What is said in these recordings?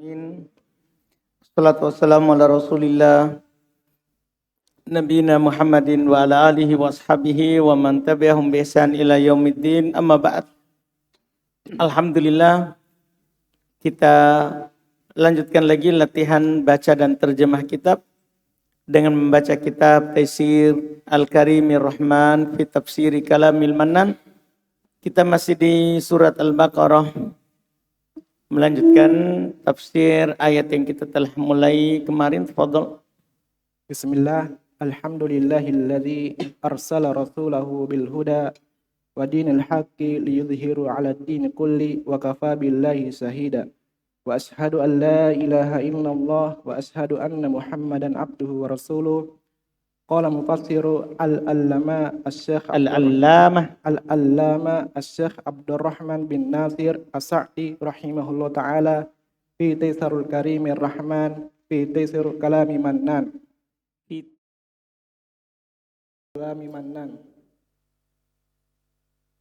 Amin. Assalatu wassalamu ala rasulillah Nabiyina Muhammadin wa ala alihi wa ashabihi wa man tabi'ahum bi ihsan ila yaumiddin. Amma ba'd. Alhamdulillah, kita lanjutkan lagi latihan baca dan terjemah kitab dengan membaca kitab Taisir Al-Karimir Rahman fi Tafsiri Kalamil Mannan. Kita masih di surat Al-Baqarah, melanjutkan tafsir ayat yang kita telah mulai kemarin. Tafadhol. Bismillah, alhamdulillahilladzi arsala rasulahu bil huda wa dinil haqqi liyudhhiru 'ala ad-din kulli wa kafa billahi shahida. Wa ashhadu an la ilaha illallah wa ashhadu anna Muhammadan abduhu wa rasuluh. Qala mufassiru al-allama asy-syekh Abdurrahman bin Nasir As-Sa'di rahimahullah taala fi Taisirul Karimir Rahman fi Taisir Kalami Mannan.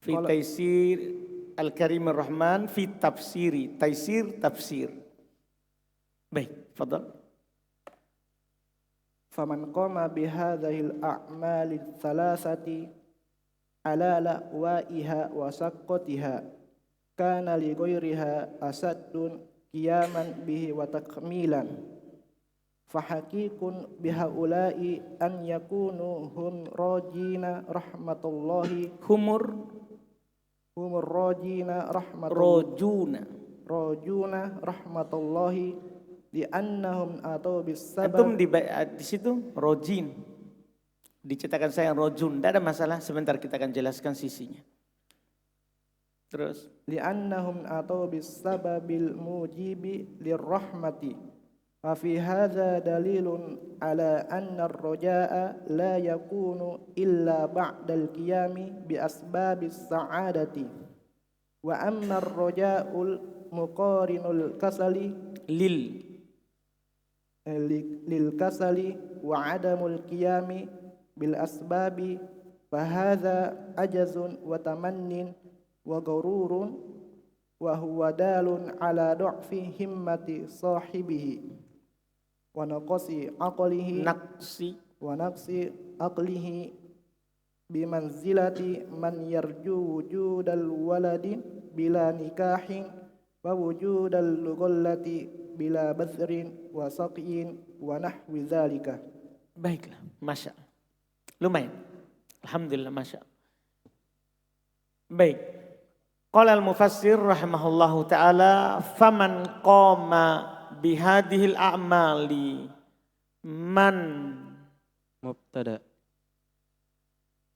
Fi Taisir Al-Karimir Rahman fi Tafsiri. Taisir tafsir. Baik, tafadhal. Faman qama bihadzahil a'mali thalathati ala la'waiha wa saqqatiha kana li ghairiha asaddun qiyaman bihi wa takmilan fahaqiqun bihaula'i an yakunu hum rajina rahmatullahi humur rajina rahmatullahi li'annahum atau bisabab. Antum di situ rojin, dicetakan saya rojun, tidak ada masalah, sebentar kita akan jelaskan sisinya. Terus li'annahum atau bisababil mujibi lirrahmati wa fi hadza dalilun ala anna ar-raja'a la yakunu illa ba'dal qiyami bi asbabis sa'adati wa amma ar-raja'ul muqarinul kasali lil kasali wa adamul qiyami bil asbabi fa hadza ajazun wa tamannin wa gururun wa huwa dalun ala du'fi himmati sahibihi wa naqsi aqlihi bimanzilati man yarju wujudal waladi bila nikahin wa wujudal lughallati bila basrin wa saqin wa nahwi dzalika. Baiklah, masya Allah. Lumayan. Alhamdulillah, masya Allah. Baik. Qala al-mufassir rahimahullahu ta'ala, faman qama bihadihil a'mali man Mubtada.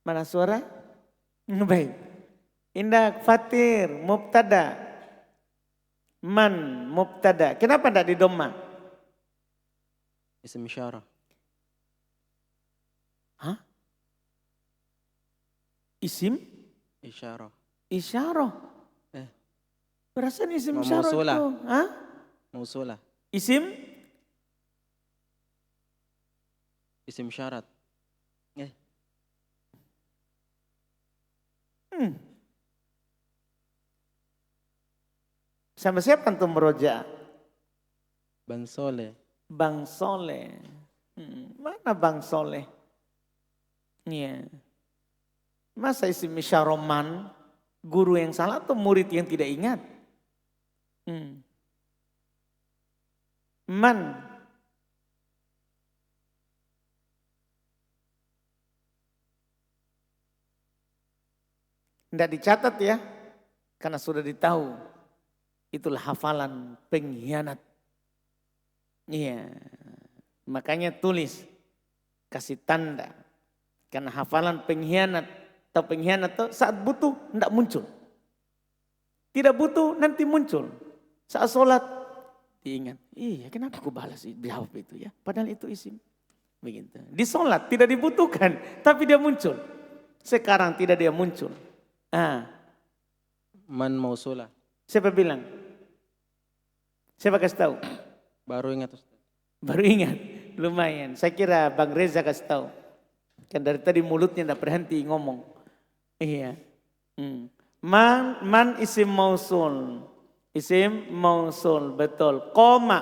Mana suara? Baik. Indah fatir mubtada. Man mubtada. Kenapa tidak di dhamma? Isim isyarah. Hah? Isim? Isyarah. Isyarah. Perasaan isim isyarah Mausulah. itu. Hah? Mausulah. Isim? Isim syarat. Sama siapa antum meroja? Bang Soleh. Bang Soleh. Mana Bang Soleh? Iya. Masa isim isyarah man, guru yang salah atau murid yang tidak ingat? Man. Tidak dicatat ya, karena sudah ditahu. Itulah hafalan pengkhianat. Iya. Makanya tulis, kasih tanda. Karena hafalan pengkhianat atau pengkhianat itu saat butuh tidak muncul. Tidak butuh nanti muncul. Saat sholat diingat, iya kenapa aku balas jawab itu ya. Padahal itu isim. Begitu. Di sholat tidak dibutuhkan tapi dia muncul. Sekarang tidak dia muncul. Man mausulah. Siapa bilang? Siapa kasih tahu? Baru ingat Ustaz. Baru ingat, lumayan. Saya kira Bang Reza kasih tahu. Kan dari tadi mulutnya tidak berhenti ngomong. Iya. Man isim mausul. Isim mausul, betul. Qoma.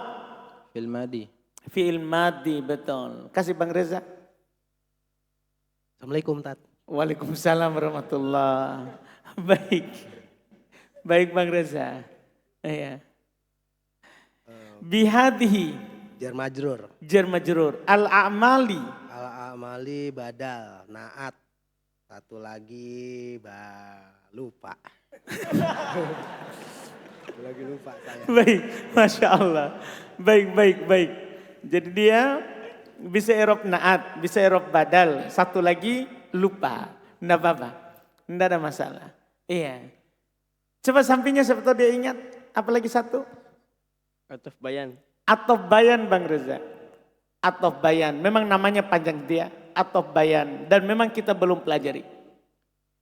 Fil madi. Fi'il madi, betul. Kasih Bang Reza. Assalamualaikum Tat. Waalaikumsalam warahmatullah. Baik. Baik Bang Reza. Iya. Bihadihi. Jar majrur. Jar majrur. Al-a'mali. Al-amali badal. Naat. Satu lagi lupa. Lagi lupa saya. Baik, Masya Allah. Baik. Jadi dia bisa erob naat, bisa erob badal. Satu lagi lupa. Nggak apa-apa. Nggak ada masalah. Iya. Coba sampingnya siapa tahu dia ingat. Apalagi satu. Ataf bayan. Atof bayan Bang Reza. Atof bayan. Memang namanya panjang dia. Atof bayan. Dan memang kita belum pelajari.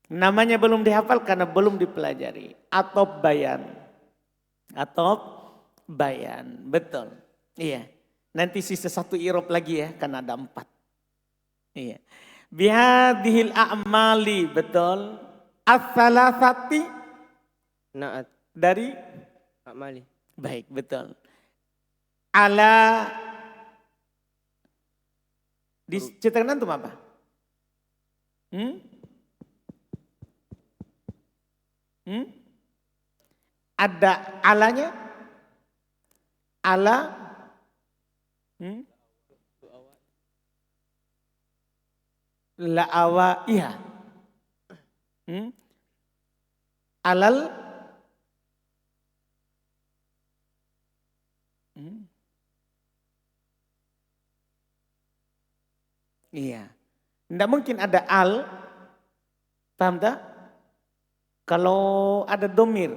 Namanya belum dihafal karena belum dipelajari. Atof bayan. Atof bayan. Betul. Iya. Nanti sisa satu irob lagi ya. Karena ada 4. Iya. Bihadihil a'mali. Betul. As-salasati. Naat. Dari. Amali. Baik, betul. Ala. Dicetakan antum apa? Ada alanya? Ala? La'awaiha. Alal? Iya. Tidak mungkin ada al. Paham tak? Kalau ada domir.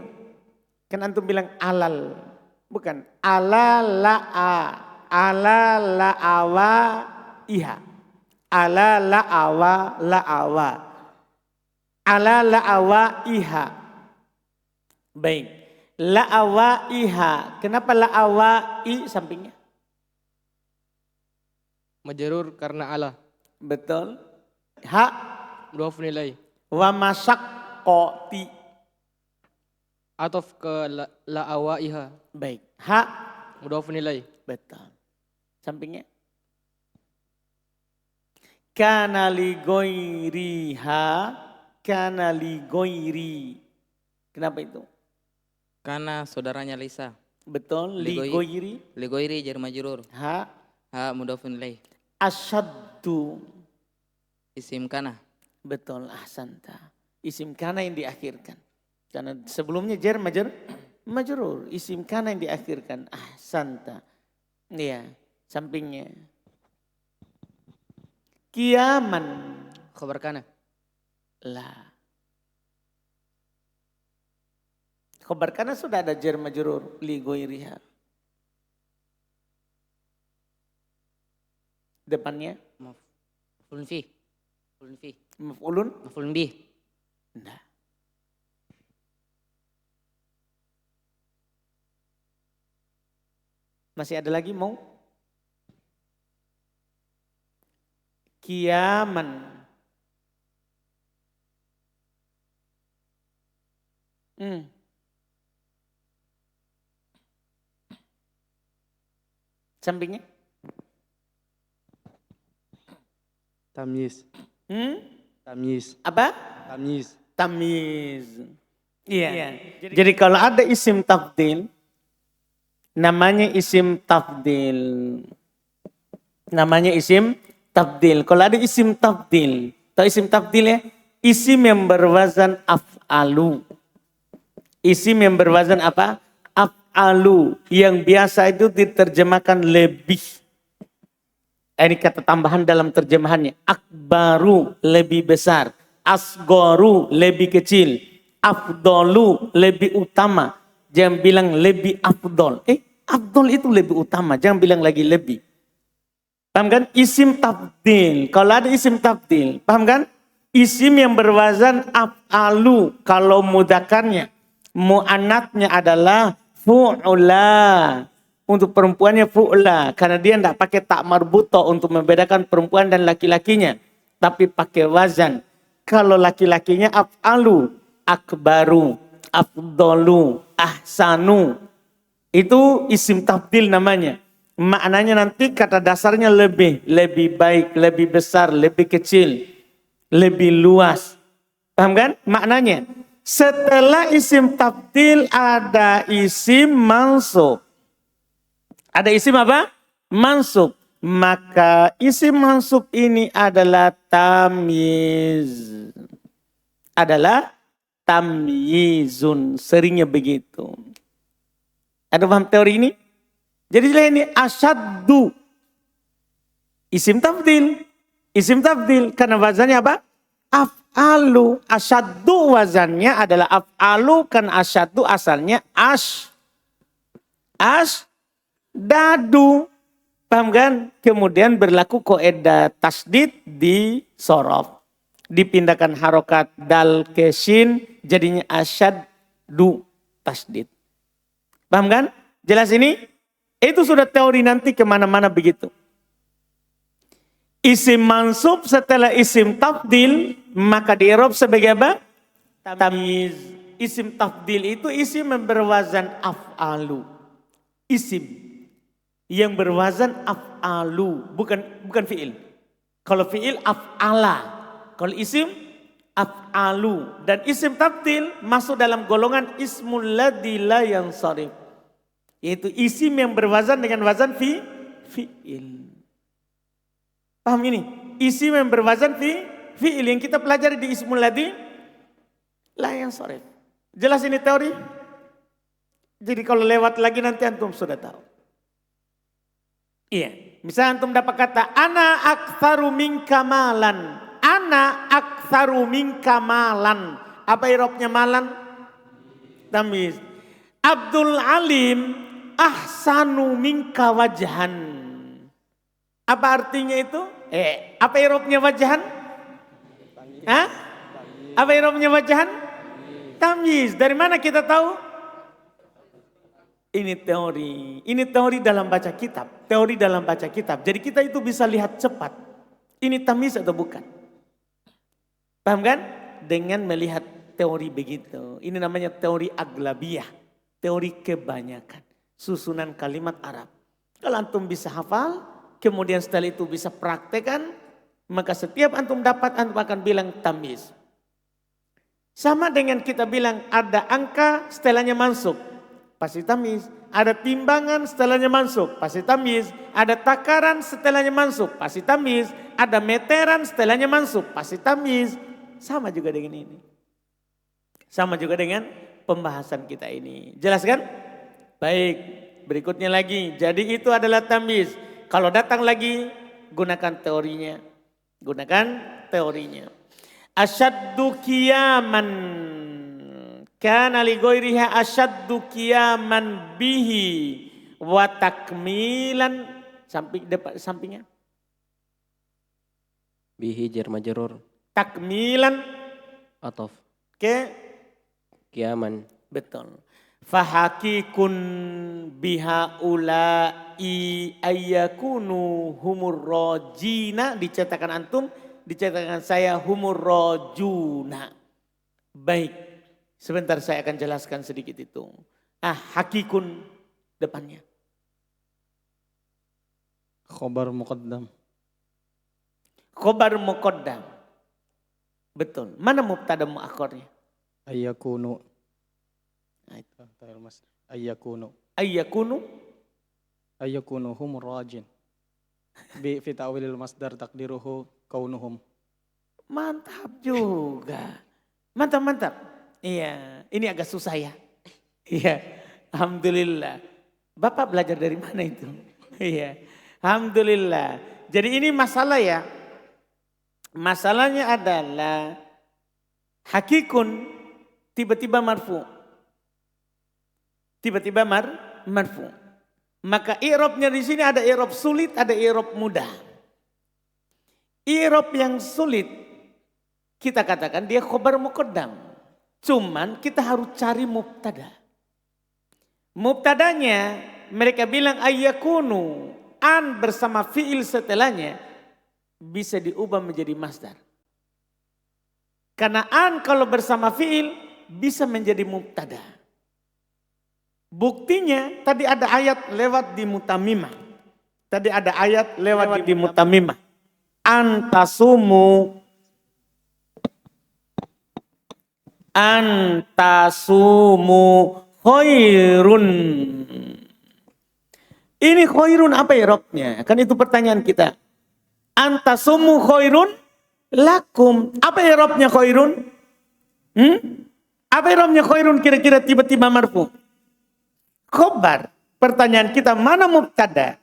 Kan antum bilang alal. Bukan. Ala la'a. Ala la'awa iha. Ala la'awa la'awa. Ala la'awa iha. Baik. La'awa iha. Kenapa la'awa i sampingnya? Majrur karena ala. Betul. Ha. Mudhafun ilaih. Wa masyaqqati. Ataf ke la'awaiha. Baik. Ha. Mudhafun ilaih. Betul. Sampingnya. Kana li ghairiha. Kana li ghairi. Kenapa itu? Karena saudaranya Lisa. Betul. Li Li ghairi. Li ghairi jar majrur. Ha. Ha mudhafun ilaih. Asyaddu. Isim kana. Betul. Ahsanta. Isim kana yang diakhirkan. Karena sebelumnya jar majrur. Isim kana yang diakhirkan. Ahsanta. Iya. Sampingnya. Kiaman. Khabar kana. Lah. Khabar kana sudah ada jar majrur. Li ghairiha. Depannya. Maf'ulun fi. Maf'ulun fi. Maf'ulun. Maf'ulun bih. Nah. Masih ada lagi mau? Kiaman. Sampingnya? Tamyiz. Tamyiz. Apa? Tamyiz. Tamyiz. Iya. Jadi kalau ada isim tafdil, namanya isim tafdil. Namanya isim tafdil. Kalau ada isim tafdil, tahu isim tafdil ya? Isim yang berwazan af'alu. Isim yang berwazan apa? Af'alu. Yang biasa itu diterjemahkan lebih. Ini kata tambahan dalam terjemahannya. Akbaru lebih besar. Asgoru lebih kecil. Afdolu lebih utama. Jangan bilang lebih afdol. Afdol itu lebih utama. Jangan bilang lagi lebih. Paham kan? Isim tafdil. Kalau ada isim tafdil. Paham kan? Isim yang berwazan af'alu. Kalau mudakarnya. Mu'anatnya adalah fu'ula. Untuk perempuannya fu'la. Karena dia tidak pakai tak marbuto untuk membedakan perempuan dan laki-lakinya. Tapi pakai wazan. Kalau laki-lakinya af'alu. Akbaru. Afdolu. ahsanu. Itu isim tafdil namanya. Maknanya nanti kata dasarnya lebih baik, lebih besar, lebih kecil, lebih luas. Paham kan maknanya? Setelah isim tafdil ada isim mansub. Ada isim apa? Mansub. Maka isim mansub ini adalah tamyiz. Adalah tamyizun. Seringnya begitu. Ada paham teori ini? Jadi ini asyaddu. Isim tafdil. Isim tafdil. Karena wazannya apa? Af'alu. Asyaddu wazannya adalah af'alu. Kan asyaddu asalnya dadu. Paham kan? Kemudian berlaku kaidah tasdid di sorof. Dipindahkan harokat dal ke shin. Jadinya asyaddu tasdid. Paham kan? Jelas ini? Itu sudah teori nanti kemana-mana begitu. Isim mansub setelah isim tafdil. Maka di i'rab sebagai apa? Tamyiz. Isim tafdil itu isim yang berwazan af'alu. Isim yang berwazan af'alu, bukan fi'il. Kalau fi'il af'ala, kalau isim af'alu. Dan isim tafdil masuk dalam golongan ismul ladzi la yansharif. Yaitu isim yang berwazan dengan wazan fi'il. Paham ini? Isim yang berwazan fi'il yang kita pelajari di ismul ladzi la yansharif. Jelas ini teori? Jadi kalau lewat lagi nanti antum sudah tahu. Iya, misalnya antum dapat kata ana aktsaru minka malan. Ana aktsaru minka malan. Apa i'rabnya malan? Tamyiz. Abdul Alim ahsanu minka wajhan. Apa artinya itu? Apa i'rabnya wajhan? Hah? Apa i'rabnya wajhan? Tamyiz. Dari mana kita tahu? Ini teori dalam baca kitab. Teori dalam baca kitab. Jadi kita itu bisa lihat cepat. Ini tamyiz atau bukan. Paham kan? Dengan melihat teori begitu. Ini namanya teori aglabiyah. Teori kebanyakan. Susunan kalimat Arab. Kalau antum bisa hafal. Kemudian setelah itu bisa praktekan. Maka setiap antum dapat, antum akan bilang tamyiz. Sama dengan kita bilang ada angka setelahnya mansub. Pasti tamyiz. Ada timbangan setelahnya mansub. Pasti tamyiz. Ada takaran setelahnya mansub. Pasti tamyiz. Ada meteran setelahnya mansub. Pasti tamyiz. Sama juga dengan ini. Sama juga dengan pembahasan kita ini. Jelas kan? Baik. Berikutnya lagi. Jadi itu adalah tamyiz. Kalau datang lagi gunakan teorinya. Gunakan teorinya. Asyaddu qiyaman. Kana li ghairiha asyaddu qiyaman bihi wa takmilan sampingnya Bihi jar majrur. Takmilan Atof. ke Qiyaman. betul. Fahakikun biha ulai ayyakunu humur rajina dicetakan antum, dicetakan saya humur rajuna. Baik. Sebentar saya akan jelaskan sedikit itu. Hakikun depannya. Khobar muqaddam. Khobar muqaddam. Betul. Mana mubtada muakhirnya? Ayyakunu. Ayyakunu. Ayyakunu. Ayyakunu humur rajin. Bi fi ta'wilil masdar takdiruhu kaunuhum. Mantap juga. Mantap. Iya, ini agak susah ya. Iya, alhamdulillah. Bapak belajar dari mana itu? Iya, alhamdulillah. Jadi ini masalah ya. Masalahnya adalah hakikun tiba-tiba marfu. Tiba-tiba marfu. Maka i'rabnya di sini ada i'rab sulit, ada i'rab mudah. I'rab yang sulit kita katakan dia khobar muqaddam. Cuman kita harus cari mubtada. Mubtadanya mereka bilang ayyakunu, an bersama fiil setelahnya bisa diubah menjadi masdar. Karena an kalau bersama fiil bisa menjadi mubtada. Buktinya tadi ada ayat lewat di mutamimah. Tadi ada ayat lewat di mutamimah. Antasumu khairun. Ini khairun apa i'rabnya? Kan itu pertanyaan kita. Antasumu khairun lakum. Apa i'rabnya khairun? Apa i'rabnya khairun kira-kira tiba-tiba marfu? Khobar. Pertanyaan kita, mana mubtada?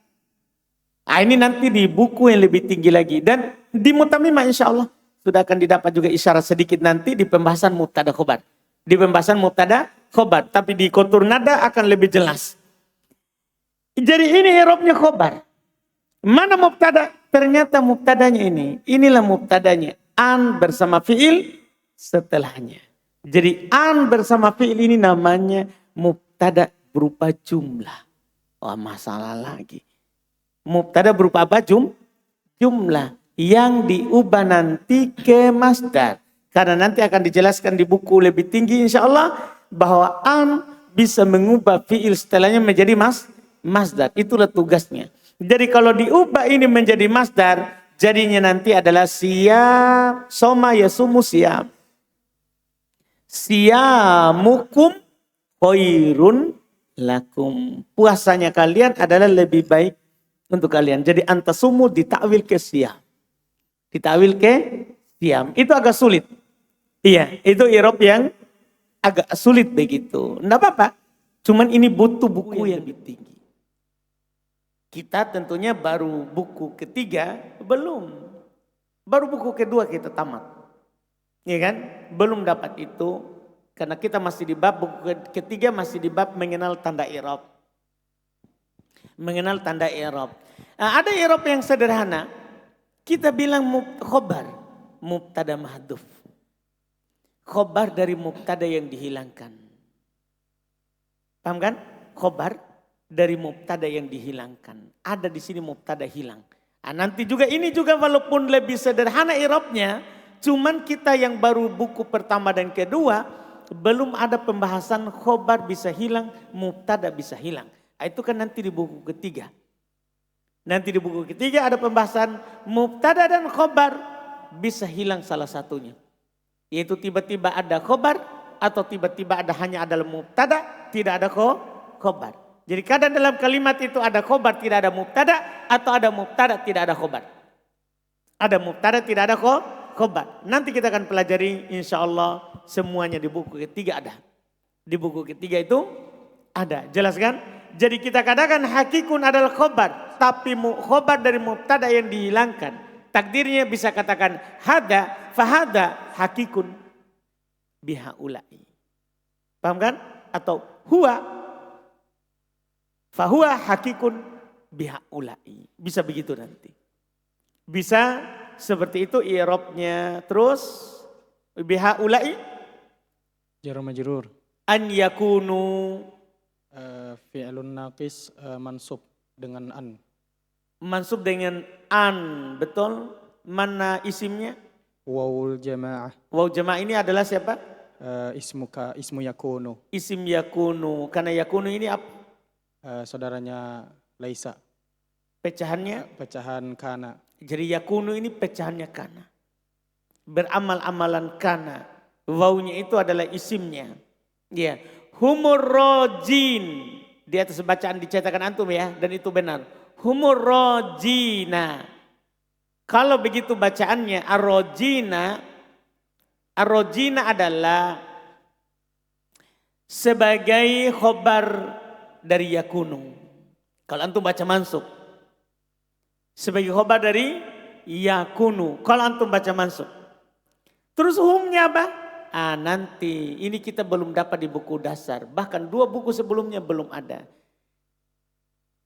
Ini nanti di buku yang lebih tinggi lagi. Dan di mutamimah insya Allah sudah akan didapat juga isyarat sedikit nanti di pembahasan mubtada khobar. Di pembahasan mubtada khobar. Tapi di kontur nada akan lebih jelas. Jadi ini i'rabnya khobar. Mana mubtada? Ternyata mubtadanya ini. Inilah mubtadanya. An bersama fi'il setelahnya. Jadi an bersama fi'il ini namanya mubtada berupa jumlah. Wah, masalah lagi. Mubtada berupa apa? Jumlah yang diubah nanti ke masdar. Karena nanti akan dijelaskan di buku lebih tinggi insya Allah bahwa an bisa mengubah fi'il setelahnya menjadi masdar. Itulah tugasnya. Jadi kalau diubah ini menjadi masdar, jadinya nanti adalah siyam, soma yasumu siyam. Siyamukum khairun lakum. Puasanya kalian adalah lebih baik untuk kalian. Jadi antasumu ditakwil ke siyam. Ditakwil ke siyam. Itu agak sulit. Iya, itu i'rab yang agak sulit begitu. Enggak apa-apa. Cuman ini butuh buku yang lebih tinggi. Kita tentunya baru buku ketiga, belum. Baru buku kedua kita tamat. Iya kan? Belum dapat itu. Karena kita masih di bab, buku ketiga masih di bab mengenal tanda i'rab. Mengenal tanda i'rab. Nah, ada i'rab yang sederhana. Kita bilang khobar. Mubtada mahdhuf. Khobar dari mubtada yang dihilangkan. Paham kan? Khobar dari mubtada yang dihilangkan. Ada di sini mubtada hilang. Nah, nanti juga ini juga walaupun lebih sederhana i'rabnya, cuman kita yang baru buku pertama dan kedua belum ada pembahasan khobar bisa hilang, mubtada bisa hilang. Nah, itu kan nanti di buku ketiga. Nanti di buku ketiga ada pembahasan mubtada dan khobar bisa hilang salah satunya. Yaitu tiba-tiba ada khobar atau tiba-tiba hanya ada mubtada, tidak ada khobar. Jadi kadang dalam kalimat itu ada khobar, tidak ada mubtada, atau ada mubtada, tidak ada khobar. Ada mubtada, tidak ada khobar. Nanti kita akan pelajari insya Allah semuanya di buku ketiga ada. Di buku ketiga itu ada, jelas kan? Jadi kita katakan hakikun adalah khobar, tapi khobar dari mubtada yang dihilangkan. Takdirnya bisa katakan hada, fahada, hakikun bihaulai. Paham kan? Atau huwa, fahuwa hakikun bihaulai. Bisa begitu nanti. Bisa seperti itu i'rabnya. Terus bihaulai Jar majrur. an yakunu Fi'lun naqis mansub dengan an. mansub dengan an, betul? Mana isimnya? Wawul jamaah. Waw jamaah ini adalah siapa? Ismu yakunu. Isim yakunu. Karena yakunu ini apa? Saudaranya Laisa. Pecahannya? Pecahan kana. Jadi yakunu ini pecahannya kana. Beramal-amalan kana. Wawnya itu adalah isimnya. Ya. Humur rojin. Di atas bacaan dicetakan antum ya. Dan itu benar. Humur rojina. Kalau begitu bacaannya arrojina. Arrojina adalah sebagai khobar dari yakunu. Kalau antum baca mansub. Sebagai khobar dari yakunu. Kalau antum baca mansub. Terus humnya apa? Nanti ini kita belum dapat di buku dasar. Bahkan 2 buku sebelumnya belum ada.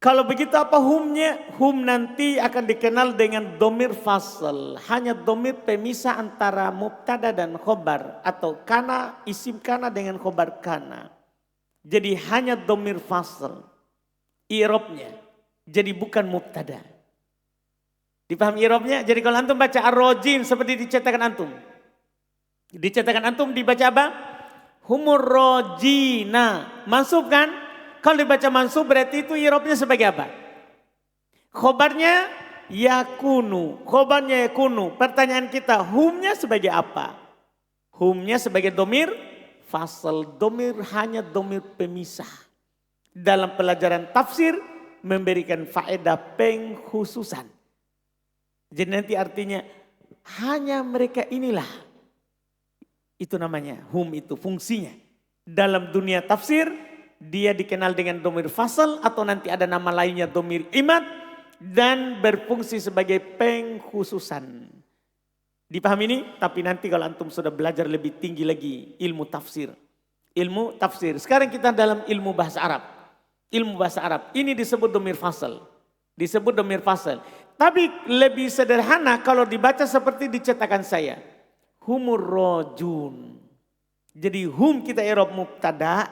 Kalau begitu apa humnya? Hum nanti akan dikenal dengan domir fasl. Hanya domir pemisah antara mubtada dan khobar. Atau kana, isim kana dengan khobar kana. Jadi hanya domir fasl. I'rabnya. Jadi bukan mubtada. Dipaham i'rabnya? Jadi kalau antum baca ar-rojin seperti dicetakan antum. Dicetakan antum dibaca apa? Humur rojina. Mansub kan? Kalau dibaca mansub berarti itu i'rabnya sebagai apa? Khobarnya yakunu. Khobarnya yakunu. Pertanyaan kita, humnya sebagai apa? Humnya sebagai domir fasal. Domir hanya domir pemisah. Dalam pelajaran tafsir memberikan faedah pengkhususan. Jadi nanti artinya hanya mereka inilah. Itu namanya hum, itu fungsinya. Dalam dunia tafsir dia dikenal dengan domir fasal atau nanti ada nama lainnya domir imad dan berfungsi sebagai pengkhususan. Dipahami ini? Tapi nanti kalau antum sudah belajar lebih tinggi lagi ilmu tafsir. Ilmu tafsir. Sekarang kita dalam ilmu bahasa Arab. Ilmu bahasa Arab. Ini disebut domir fasal. Disebut domir fasal. Tapi lebih sederhana kalau dibaca seperti dicetakan saya. Humur rojun. Jadi hum kita i'rab mubtada.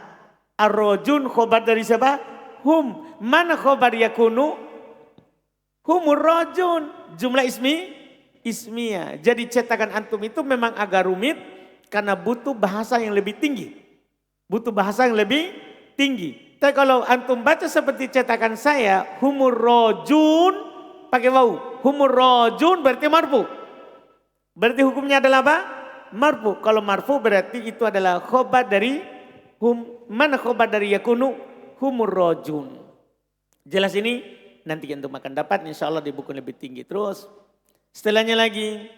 Ar-rojun khobar dari siapa? Hum. Mana khobar yakunu? Humur rojun. Jumlah ismiyah. Jadi cetakan antum itu memang agak rumit. Karena butuh bahasa yang lebih tinggi. Butuh bahasa yang lebih tinggi. Tapi kalau antum baca seperti cetakan saya. Humur rojun. Pakai wawu. Humur rojun berarti marfu. Berarti hukumnya adalah apa? Marfu. Kalau marfu berarti itu adalah khobar dari hum. Mana khobar dari yakunu? Humur rojun. Jelas ini? Nanti antum akan dapat insya Allah di buku lebih tinggi. Terus setelahnya lagi.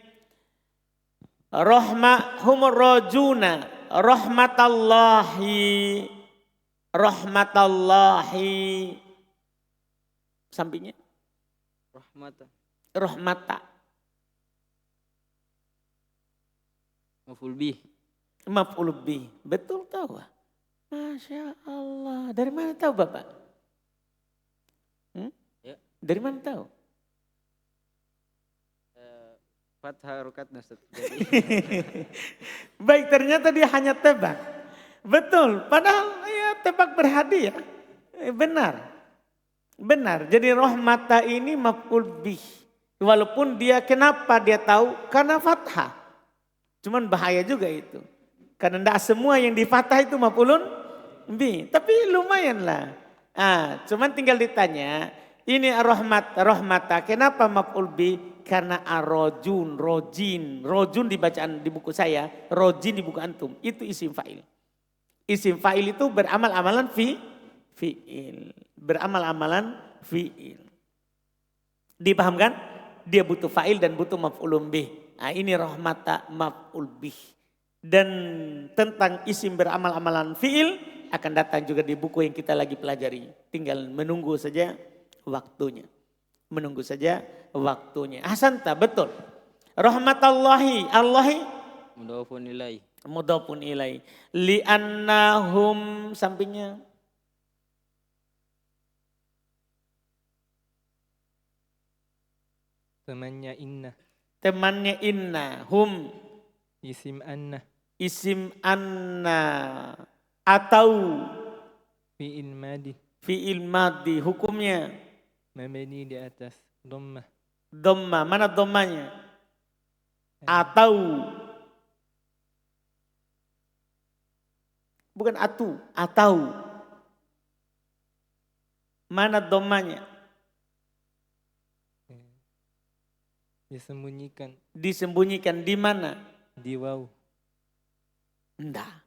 Humur rojuna. Rahmatallahi. Rahmatallahi. Sampingnya. Rahmata. Maf'ul bih. Maf'ul bih. Betul tahu? Masya Allah. Dari mana tahu Bapak? Ya. Dari mana tahu? Fathah harokat Ustaz. Baik, ternyata dia hanya tebak. Betul. Padahal ya tebak berhadiah. Benar. Benar, jadi rahmata ini maf'ul bih. Walaupun dia kenapa dia tahu? Karena fathah. Cuman bahaya juga itu. Karena tidak semua yang di fathah itu maf'ulun bih. Tapi lumayan lah. Cuman tinggal ditanya, ini rahmata kenapa maf'ul bih? Karena arrojun, rojin. Rojun di bacaan di buku saya, rojin di buku antum. Itu isim fa'il. Isim fa'il itu beramal-amalan fi'il. Beramal-amalan fi'il. Dipahamkan? Dia butuh fa'il dan butuh maf'ulun bih. Nah, ini rahmata maf'ul bih. Dan tentang isim beramal-amalan fi'il akan datang juga di buku yang kita lagi pelajari. Tinggal menunggu saja waktunya. Menunggu saja waktunya. Ahsanta, betul. Rahmatallahi, Allahi. Mudhafun ilaih. Mudhafun ilaih. Li'annahum sampingnya. Temannya inna. Hum. Isim anna. Isim anna. Atau. Fi'il madi. Fi'il madi. Hukumnya. Mabni di atas dhammah. Dhammah. Mana dhammahnya? Atau. Bukan atu. Atau. Mana dhammahnya? Disembunyikan. Disembunyikan di mana? Di waw. Enggak.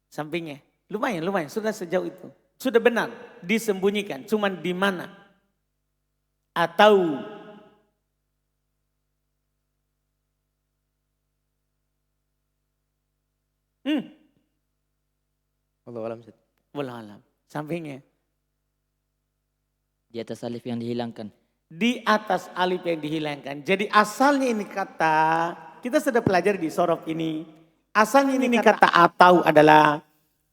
Sampingnya. Lumayan. Sudah sejauh itu. Sudah benar. Disembunyikan. Cuman di mana? Atau. Wallahu alam. Wallahu alam. Sampingnya. Di atas alif yang dihilangkan. Di atas alif yang dihilangkan. Jadi asalnya ini kata, kita sudah pelajari di sorof ini. Asalnya ini kata atau adalah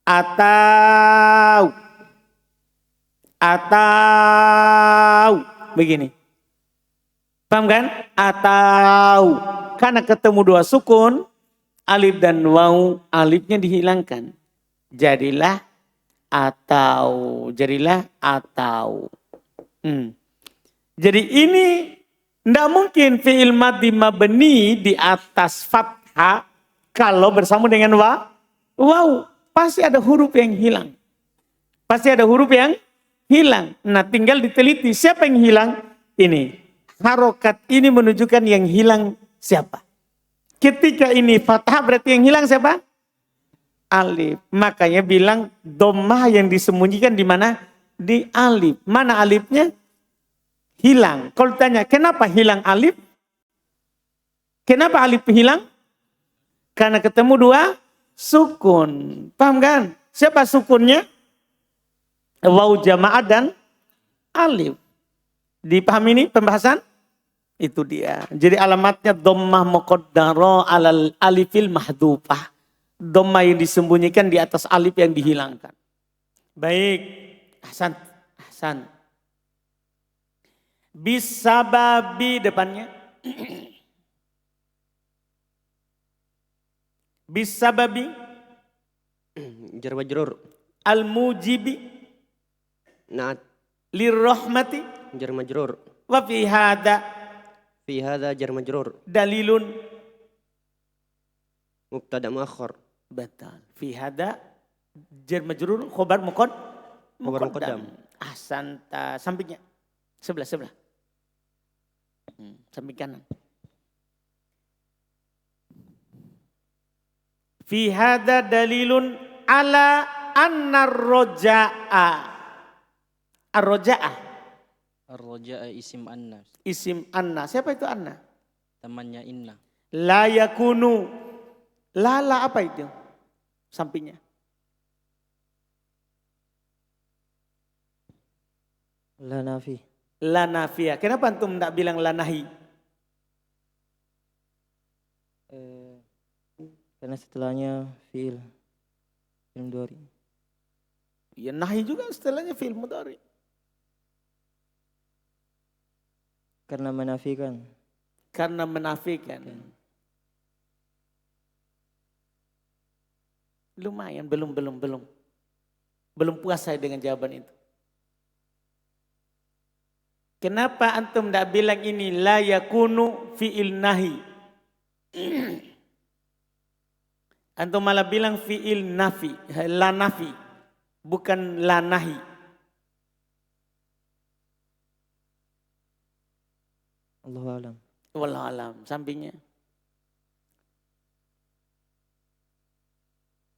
atau. Begini. Paham kan? Atau. Karena ketemu dua sukun, alif dan waw, alifnya dihilangkan. Jadilah atau. Jadi ini tidak mungkin fi'il madhi mabni di atas fathah kalau bersama dengan waw. Pasti ada huruf yang hilang. Pasti ada huruf yang hilang. Nah tinggal diteliti siapa yang hilang. Ini harokat ini menunjukkan yang hilang siapa. Ketika ini fathah berarti yang hilang siapa? Alif. Makanya bilang dhammah yang disembunyikan di mana? Di alif. Mana alifnya? Hilang. Kalau tanya kenapa hilang alif? Kenapa alif hilang? Karena ketemu dua sukun. Paham kan? Siapa sukunnya? Waw jamaah dan alif. Dipahami ini pembahasan? Itu dia. Jadi alamatnya dhammah muqaddara alal alifil mahdhufah. Dhammah yang disembunyikan di atas alif yang dihilangkan. Baik. Ahsan. Ahsan. Bisababi depannya. Bisababi. Jar majrur. Al-mujibi. Naat. Lirrahmati. Jar majrur. Wa fi hadha. Fi hadza jar majrur. Dalilun. Mubtada muakhar. Betul. Fi hadha jar majrur khobar muqaddam. Ahsanta. Sampingnya. Sebelah. Samping kanan. Fi hadha dalilun ala anna ar-roja'a. Ar-roja'ah. Ar-roja'a isim anna. Isim anna. Siapa itu anna? Temannya inna. La yakunu. La apa itu? Sampingnya. La nafi. La nafiyah. Kenapa antum tidak bilang la nahi? Karena setelahnya fiil mudhari. Ya nahi juga setelahnya fi'il mudhari. Karena menafikan. Karena menafikan. Lumayan, belum. Belum puas saya dengan jawaban itu. Kenapa antum tidak bilang ini la yakunu fi'il nahi? Antum malah bilang fi'il nafi, la nafi, bukan la nahi. Allahu alam. Wallahu alam. Sampingnya.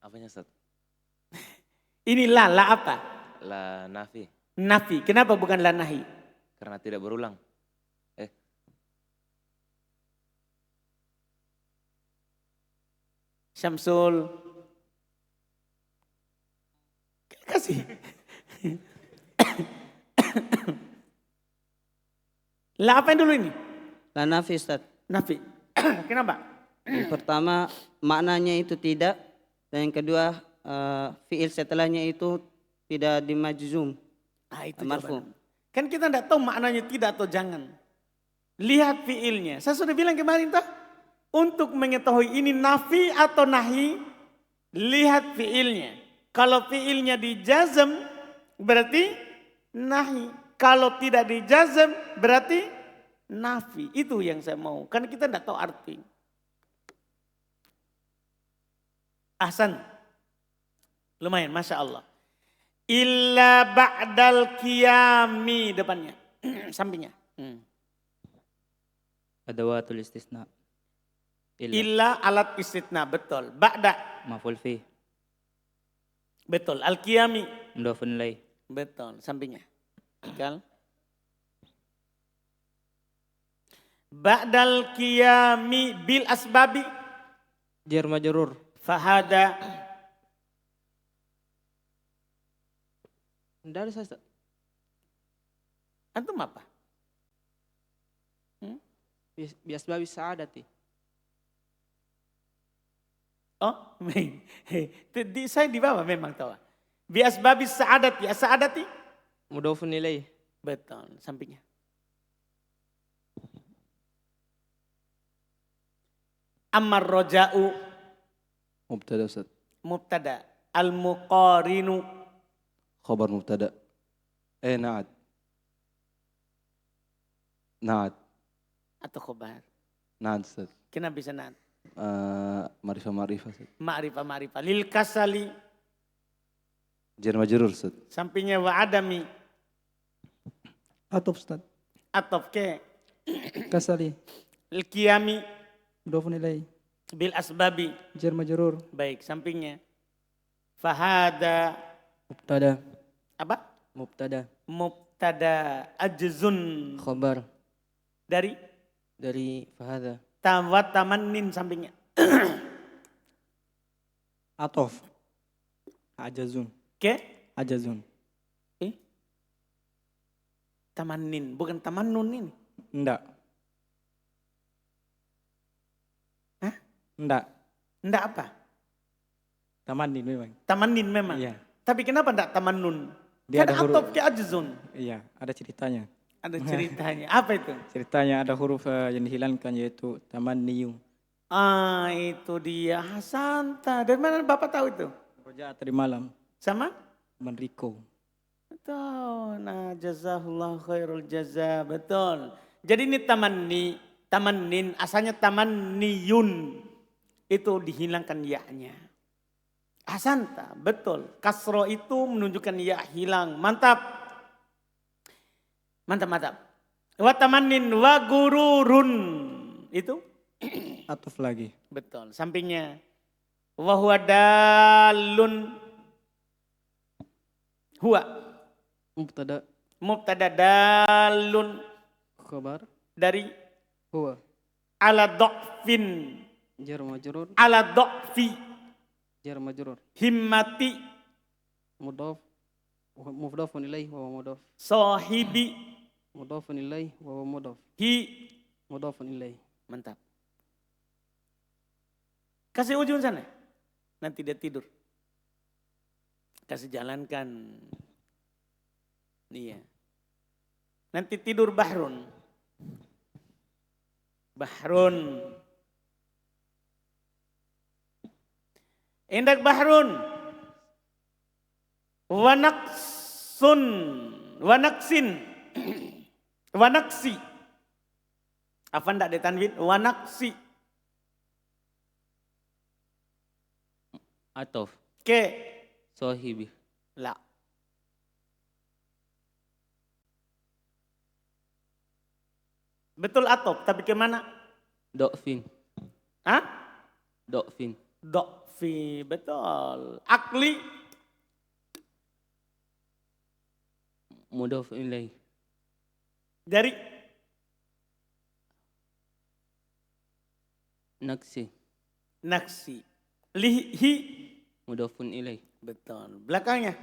Apanya Ustaz? Ini la apa? La nafi, Nafi. Kenapa bukan la nahi? karena tidak berulang. Syamsul. Kasih. La apa yang dulu ini? La nafi Ustaz. Nafi. Kenapa? Yang pertama maknanya itu tidak. Dan yang kedua fiil setelahnya itu tidak dimajzum. Itu Marfu. jawaban. Kan kita tidak tahu maknanya tidak atau jangan. Lihat fiilnya. Saya sudah bilang kemarin toh. Untuk mengetahui ini nafi atau nahi. Lihat fiilnya. Kalau fiilnya dijazm berarti nahi. Kalau tidak dijazm berarti nafi. Itu yang saya mau. Karena kita tidak tahu arti. Ahsan. Lumayan, Masya Allah. Illa ba'dal qiyami depannya. Sampingnya. Adawatul istisna. Illa alat istitna. Betul. Ba'da. Maf'ul fi. Betul. Al-qiyami. Mudhafun ilaih. Betul. Sampingnya. Ikal. Ba'dal qiyami bil asbabi. Jar majrur. Fahada. Tidak ada Ustaz. Antum apa? Biasbabi sa'adati. Oh, saya di bawah memang tahu. Bi asbabi sa'adati. As-sa'adati. Mudhafun ilaih. Betul. Sampingnya. Ammar roja'u. Mubtada Ustaz. Mubtada. Al-muqarinu. Khabar mubtada. Na'at. Na'at. Atau khobar. Na'at Ustaz. Kenapa bisa naat? Ma'rifah Ustaz. Ma'rifah. Lil kasali. Jar majrur Ustaz. Sampingnya wa adami. Atuf Ustaz. Atof ke. Kasali. Al-qiyami Mudhafun ilaih. bil asbabi. Jar majrur. Baik, sampingnya. Fahada Mubtada. apa? Mubtada. Mubtada ajzun Khobar. dari Dari fahada. tawat tamannin sampingnya. Atof. Ajazun. Ke Ajazun. tamannin, bukan tamannun ini. Enggak. Hah? Enggak. Ndak apa? Tamannin memang. Tamannin memang. Iya. Tapi kenapa ndak tamannun? Dia Kan ada huruf. atof ke ajzun. Iya, ada ceritanya. Ada ceritanya. Apa itu? Ceritanya ada huruf yang dihilangkan yaitu tamanniyu. Ah, itu dia. Hasanta. Dari mana Bapak tahu itu? Roja tadi malam. Sama? Manriko. Betul. Nah, jazahullah khairul jaza. Betul. Jadi ini tamanni, tamannin, asalnya tamanniyun. Itu dihilangkan ya-nya. Hasanta, betul. Kasro itu menunjukkan ya hilang. Mantap. Mantap, mantap. Wa tamannin wa gururun. Itu? Atuf lagi. Betul. Sampingnya. Wa huwa dalun. Huwa. Mubtada. Mubtada dalun. Khobar. Dari Huwa. ala do'fin. Jar majrur. Ala do'fi. Jar majrur. Himmati. Mudhaf. Mudhafun ilaih wa huwa mudhaf. Sahibi. Mudhafun ilaih wa huwa mudhaf. Hi. Mudhafun ilaih. Mantap. Kasih ujung sana. Nanti dia tidur. Kasih jalankan. Iya. Nanti tidur Bahrun. Bahrun. Indak Bahrun. Wanaksun. Wanaksin. Wanaksi. Apa ndak ditanwin? Wanaksi. Atof. Ke. Sohibi. La. Betul atop, tapi kemana? Do'fin. Hah? Do'fin. Do'fi, betul. Akli. Mudhaf ilaih. Dari Naksi. naksi. Lihi. Mudhafun ilaih. Betul. Belakangnya.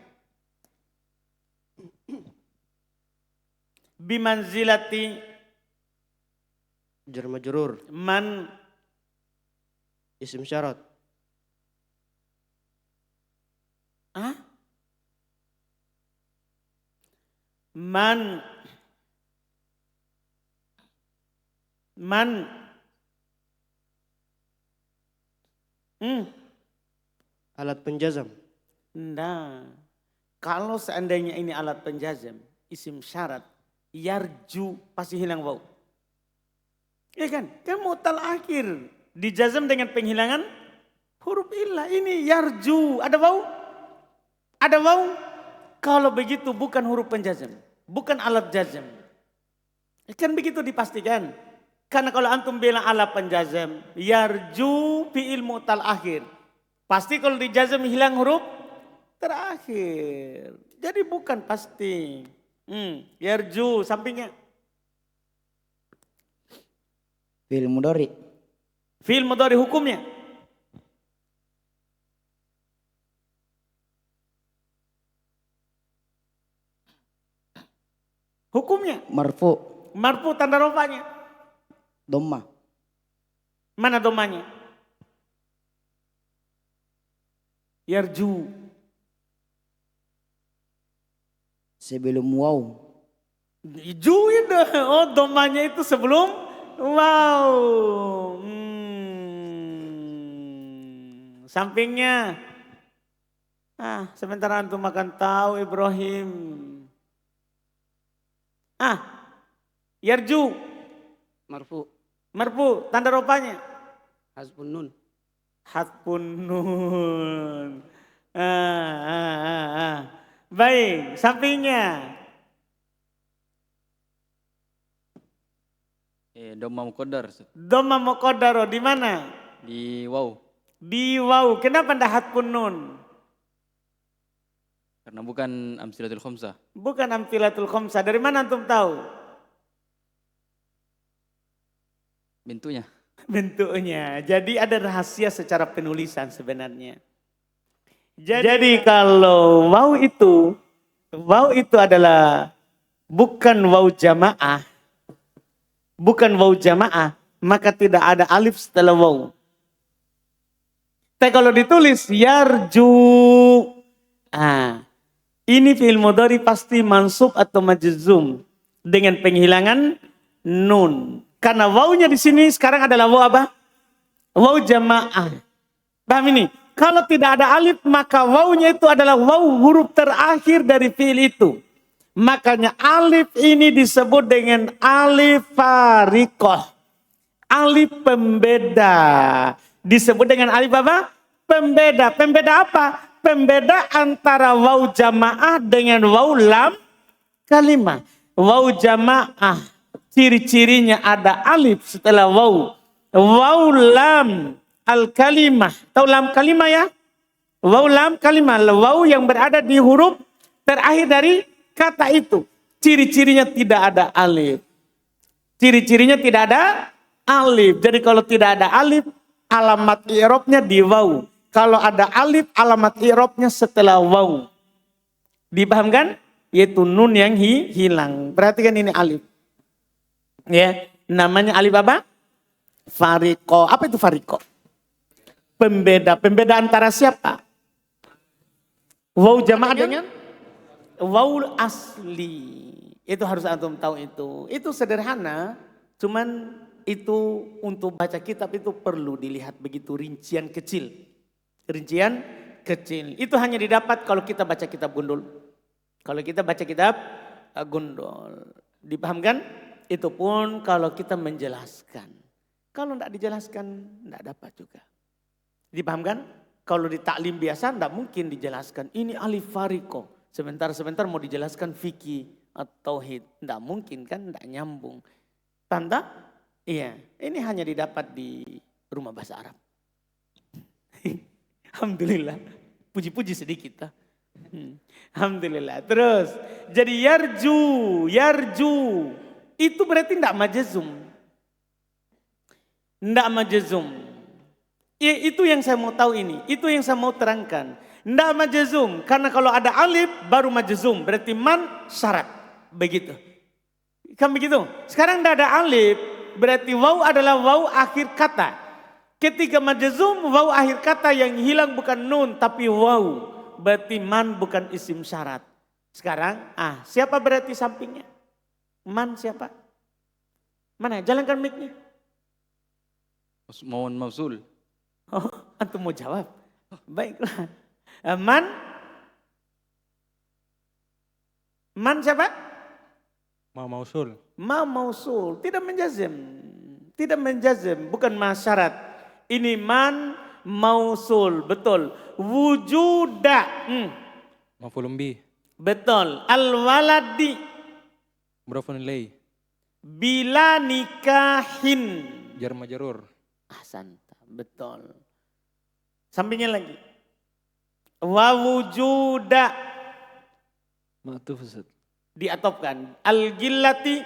Bimanzilati Jar majrur. man Isim syarat. ah? Man Alat penjazam. Nah, kalau seandainya ini alat penjazam, isim syarat, yarju pasti hilang waw. Ya kan? Kan mutal akhir dijazam dengan penghilangan huruf illah. Ini yarju, ada waw? Ada waw? Kalau begitu bukan huruf penjazam, bukan alat jazam. Kan begitu dipastikan. Karena kalau antum bilang alat penjazam, yarju fi'il mutal akhir. Pasti kalau dijazam hilang huruf terakhir. Jadi bukan pasti. Yarju sampingnya. Fi'il mudhari. Fi'il mudhari hukumnya. Hukumnya. Marfu. Marfu tanda rofanya. Dhammah. Mana domanya? Yarju. Sebelum waw. Ju itu. Oh domanya itu sebelum wow. Sampingnya. Sebentar antum makan tahu Ibrahim. Yarju. Marfu. Marfu tanda rupanya. Hazbun nun. Hatpun nun. Baik, sampingnya. Dhamma muqaddar, Ustaz. Dhamma muqaddaro di mana? Di waw. Di waw. Kenapa ndak hatfun nun? Karena bukan amsilatul khamsah. Bukan amtilatul khamsah. Dari mana antum tahu? Bentuknya. Bentuknya. Jadi ada rahasia secara penulisan sebenarnya. Jadi kalau waw itu adalah bukan waw jamaah. Bukan waw jamaah, maka tidak ada alif setelah waw. Tapi kalau ditulis yarju. Ini fi'il mudhari pasti mansub atau majzum dengan penghilangan nun. Karena wawnya di sini sekarang adalah waw apa? Waw jamaah. Paham ini? Kalau tidak ada alif maka wawnya itu adalah waw huruf terakhir dari fi'il itu. Makanya alif ini disebut dengan alif fariqah. Alif pembeda. Disebut dengan alif apa? Pembeda. Pembeda apa? Pembeda antara waw jamaah dengan waw lam kalimah. Waw jamaah ciri-cirinya ada alif setelah waw. Waw lam al kalimah. Tahu lam kalimah ya? Waw lam kalimah. Waw yang berada di huruf terakhir dari kata itu. Ciri-cirinya tidak ada alif. Ciri-cirinya tidak ada alif. Jadi kalau tidak ada alif, alamat i'rabnya di waw. Kalau ada alif, alamat i'rabnya setelah waw. Dipahamkan? Yaitu nun yang hilang. Perhatikan ini alif. Ya, namanya alif apa? Fariqo. Apa itu fariqo? Pembeda. Pembeda antara siapa? Waw jamaah dengan waw asli. Itu harus antum tahu itu. Itu sederhana, cuman itu untuk baca kitab itu perlu dilihat begitu rincian kecil. Rincian kecil. Itu hanya didapat kalau kita baca kitab gundul. Kalau kita baca kitab gundul. Dipahamkan? Itu pun kalau kita menjelaskan. Kalau tidak dijelaskan, tidak dapat juga. Dipahamkan? Kalau di taklim biasa tidak mungkin dijelaskan. Ini alif fariqo. Sebentar mau dijelaskan fikih atau tauhid. Tidak mungkin kan, tidak nyambung. Tanda? Iya, ini hanya didapat di rumah bahasa Arab. Alhamdulillah, puji-puji sedikit. Alhamdulillah. Terus, jadi yarju. Itu berarti tidak majazum. Tidak majazum. Ya, itu yang saya mau tahu ini. Itu yang saya mau terangkan. Tidak majazum. Karena kalau ada alif baru majazum. Berarti man syarat. Begitu. Kan begitu? Sekarang tidak ada alif. Berarti waw adalah waw akhir kata. Ketika majazum, waw akhir kata yang hilang bukan nun tapi waw. Berarti man bukan isim syarat. Sekarang, siapa berarti sampingnya? Man siapa? Mana? Jalankan mic-nya. Mauan mausul. Oh, antum mau jawab? Baiklah. Man siapa? Ma mausul. Ma mausul. Tidak menjazim. Tidak menjazim. Bukan masyarat. Ini man mausul. Betul. Wujuda. Maf'ulun bih. Betul. Al-waladi. Mudhafun ilaih. Bila nikahin. Jar majrur. Ahsanta. Betul. Sampingnya lagi. Wa wujuda. Ma'tuf Ustaz. Diatopkan. Al-gillati.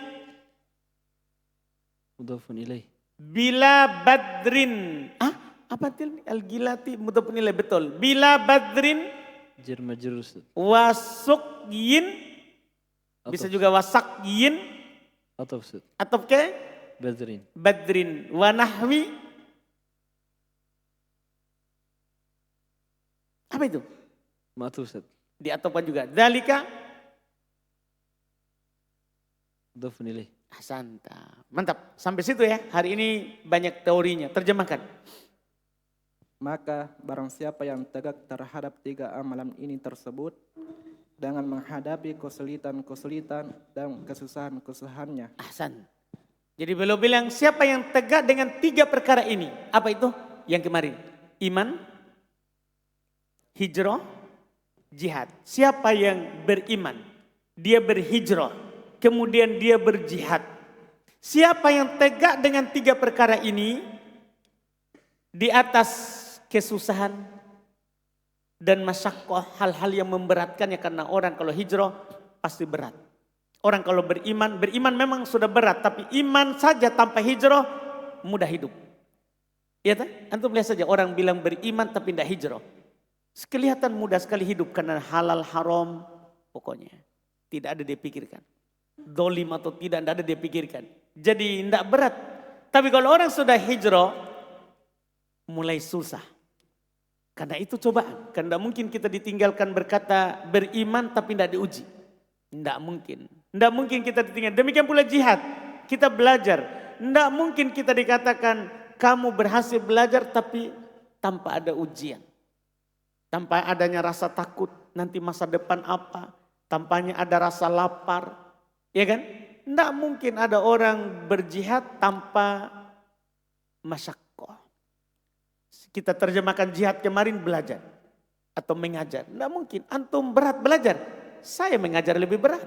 Mudhafun ilaih. Bila badrin. Apa itu? Al-gillati mudhafun ilaih. Betul. Bila badrin. Jar majrur Ustaz. Wasukyin. Bisa juga wasakyin. Atau Ustaz. Atau ke? Badrin. Badrin. Wa nahwi. Apa itu? Ma'tuf Ustaz. Diatopkan juga. Dzalika. Mudhafun ilaih. Ahsanta. Mantap. Sampai situ ya. Hari ini banyak teorinya. Terjemahkan. Maka barang siapa yang tegak terhadap 3 amalan ini tersebut dengan menghadapi kesulitan-kesulitan dan kesusahan-kesusahannya. Ahsan. Jadi beliau bilang siapa yang tegak dengan 3 perkara ini. Apa itu? Yang kemarin. Iman, hijrah, jihad. Siapa yang beriman, dia berhijrah, kemudian dia berjihad. Siapa yang tegak dengan 3 perkara ini, di atas kesusahan dan masyaqqah, hal-hal yang memberatkannya, karena orang kalau hijrah pasti berat. Orang kalau beriman memang sudah berat, tapi iman saja tanpa hijrah mudah hidup. Ya tak? Antum lihat saja orang bilang beriman tapi tidak hijrah. Kelihatan mudah sekali hidup karena halal haram pokoknya tidak ada dia pikirkan. Dolim atau tidak ada dia pikirkan. Jadi tidak berat. Tapi kalau orang sudah hijrah mulai susah. Karena itu cobaan. Karena mungkin kita ditinggalkan berkata beriman tapi tidak diuji. Tidak mungkin. Tidak mungkin kita ditinggal. Demikian pula jihad. Kita belajar. Tidak mungkin kita dikatakan kamu berhasil belajar tapi tanpa ada ujian. Tanpa adanya rasa takut nanti masa depan apa. Tampaknya ada rasa lapar. Ya kan? Tidak mungkin ada orang berjihad tanpa masyaqqah. Kita terjemahkan jihad kemarin belajar. Atau mengajar. Tidak mungkin. Antum berat belajar. Saya mengajar lebih berat.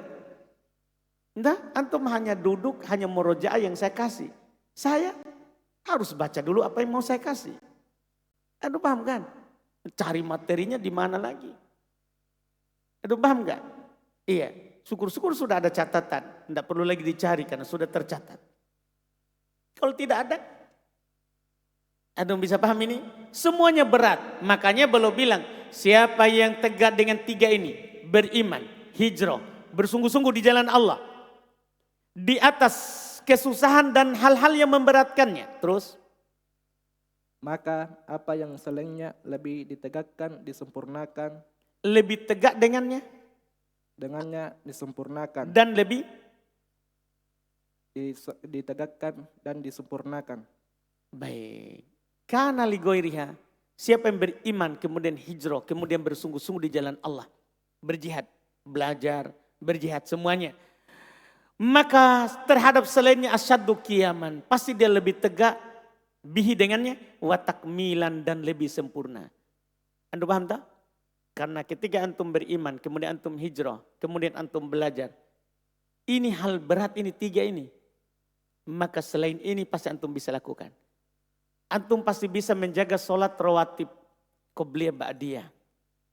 Tidak, antum hanya duduk, hanya murojaah yang saya kasih. Saya harus baca dulu apa yang mau saya kasih. Aduh paham kan? Cari materinya di mana lagi? Aduh paham kan? Iya, syukur-syukur sudah ada catatan. Tidak perlu lagi dicari karena sudah tercatat. Kalau tidak ada, antum bisa paham ini? Semuanya berat. Makanya belum bilang, siapa yang tegak dengan 3 ini? Beriman, hijrah, bersungguh-sungguh di jalan Allah. Di atas kesusahan dan hal-hal yang memberatkannya. Terus? Maka apa yang selainnya lebih ditegakkan, disempurnakan. Lebih tegak dengannya. Dengannya disempurnakan. Dan lebih? Ditegakkan dan disempurnakan. Baik. Kana li ghairiha. Siapa yang beriman, kemudian hijrah, kemudian bersungguh-sungguh di jalan Allah. Berjihad, belajar, berjihad semuanya. Maka terhadap selainnya asyaddu qiyaman. Pasti dia lebih tegak bihi dengannya. Wa takmilan dan lebih sempurna. Anda paham tak? Karena ketika antum beriman, kemudian antum hijrah, kemudian antum belajar. Ini hal berat ini 3 ini. Maka selain ini pasti antum bisa lakukan. Antum pasti bisa menjaga sholat rawatib qobliyah ba'diyah.